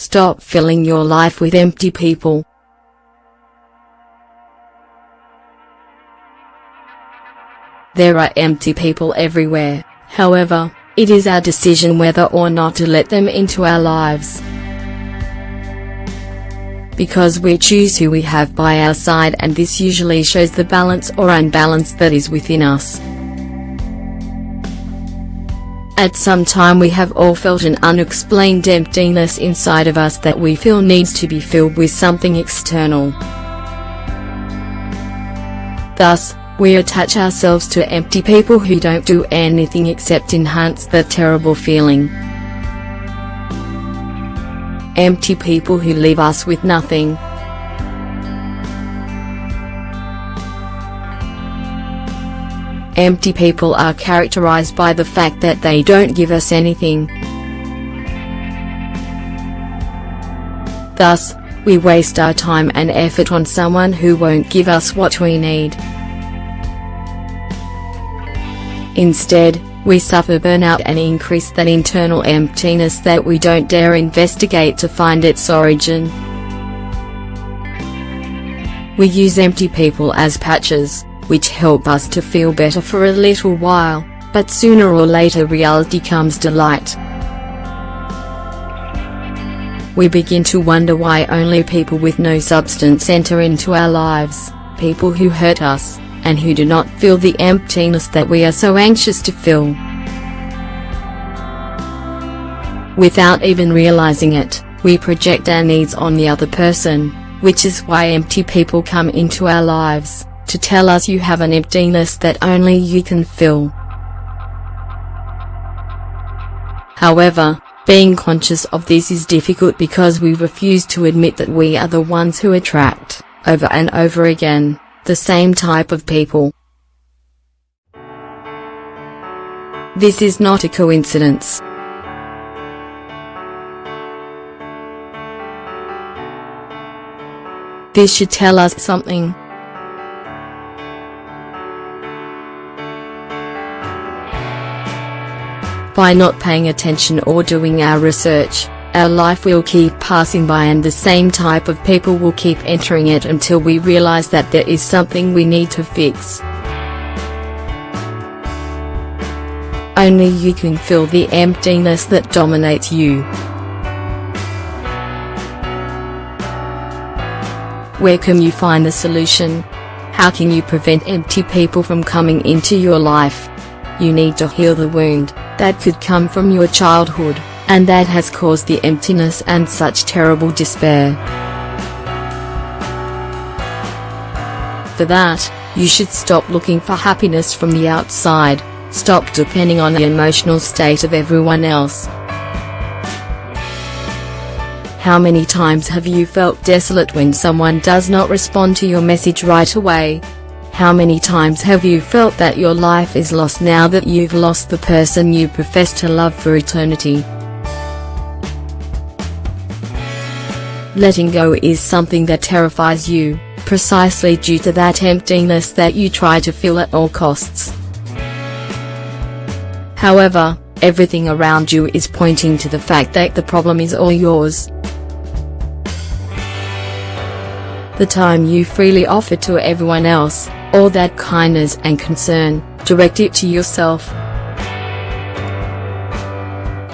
Stop filling your life with empty people. There are empty people everywhere, however, it is our decision whether or not to let them into our lives. Because we choose who we have by our side, and this usually shows the balance or unbalance that is within us. At some time we have all felt an unexplained emptiness inside of us that we feel needs to be filled with something external. Thus, we attach ourselves to empty people who don't do anything except enhance that terrible feeling. Empty people who leave us with nothing. Empty people are characterized by the fact that they don't give us anything. Thus, we waste our time and effort on someone who won't give us what we need. Instead, we suffer burnout and increase that internal emptiness that we don't dare investigate to find its origin. We use empty people as patches, which help us to feel better for a little while, but sooner or later reality comes to light. We begin to wonder why only people with no substance enter into our lives, people who hurt us, and who do not fill the emptiness that we are so anxious to fill. Without even realizing it, we project our needs on the other person, which is why empty people come into our lives, to tell us you have an emptiness that only you can fill. However, being conscious of this is difficult because we refuse to admit that we are the ones who attract, over and over again, the same type of people. This is not a coincidence. This should tell us something. By not paying attention or doing our research, our life will keep passing by and the same type of people will keep entering it until we realize that there is something we need to fix. Only you can fill the emptiness that dominates you. Where can you find the solution? How can you prevent empty people from coming into your life? You need to heal the wound that could come from your childhood, and that has caused the emptiness and such terrible despair. For that, you should stop looking for happiness from the outside, stop depending on the emotional state of everyone else. How many times have you felt desolate when someone does not respond to your message right away? How many times have you felt that your life is lost now that you've lost the person you profess to love for eternity? Letting go is something that terrifies you, precisely due to that emptiness that you try to fill at all costs. However, everything around you is pointing to the fact that the problem is all yours. The time you freely offer to everyone else, all that kindness and concern, direct it to yourself.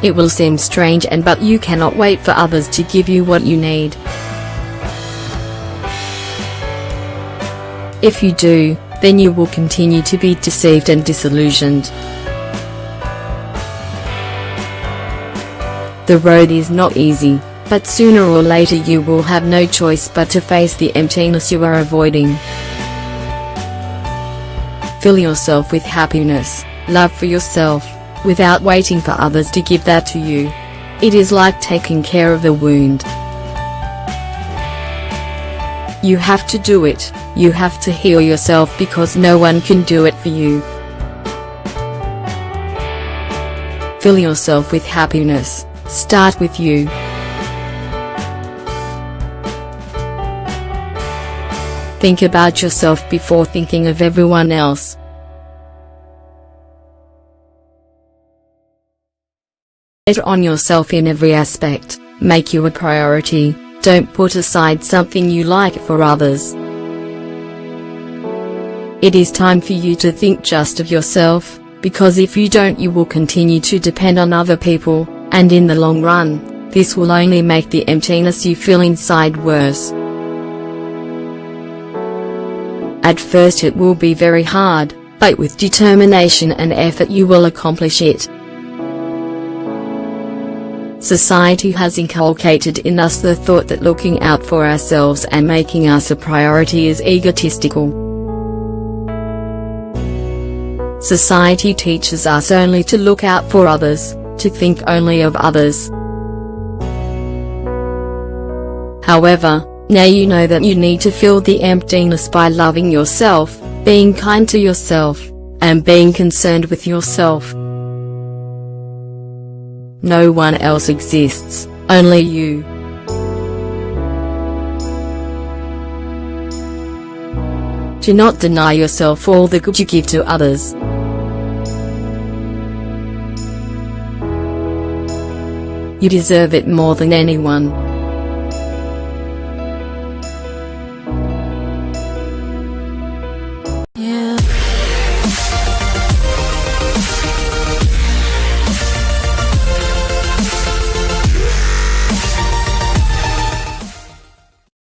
It will seem strange but you cannot wait for others to give you what you need. If you do, then you will continue to be deceived and disillusioned. The road is not easy, but sooner or later you will have no choice but to face the emptiness you are avoiding. Fill yourself with happiness, love for yourself, without waiting for others to give that to you. It is like taking care of a wound. You have to do it, you have to heal yourself because no one can do it for you. Fill yourself with happiness, start with you. Think about yourself before thinking of everyone else. Bet on yourself in every aspect. Make you a priority. Don't put aside something you like for others. It is time for you to think just of yourself, because if you don't, you will continue to depend on other people, and in the long run, this will only make the emptiness you feel inside worse. At first it will be very hard, but with determination and effort you will accomplish it. Society has inculcated in us the thought that looking out for ourselves and making us a priority is egotistical. Society teaches us only to look out for others, to think only of others. However, now you know that you need to fill the emptiness by loving yourself, being kind to yourself, and being concerned with yourself. No one else exists, only you. Do not deny yourself all the good you give to others. You deserve it more than anyone.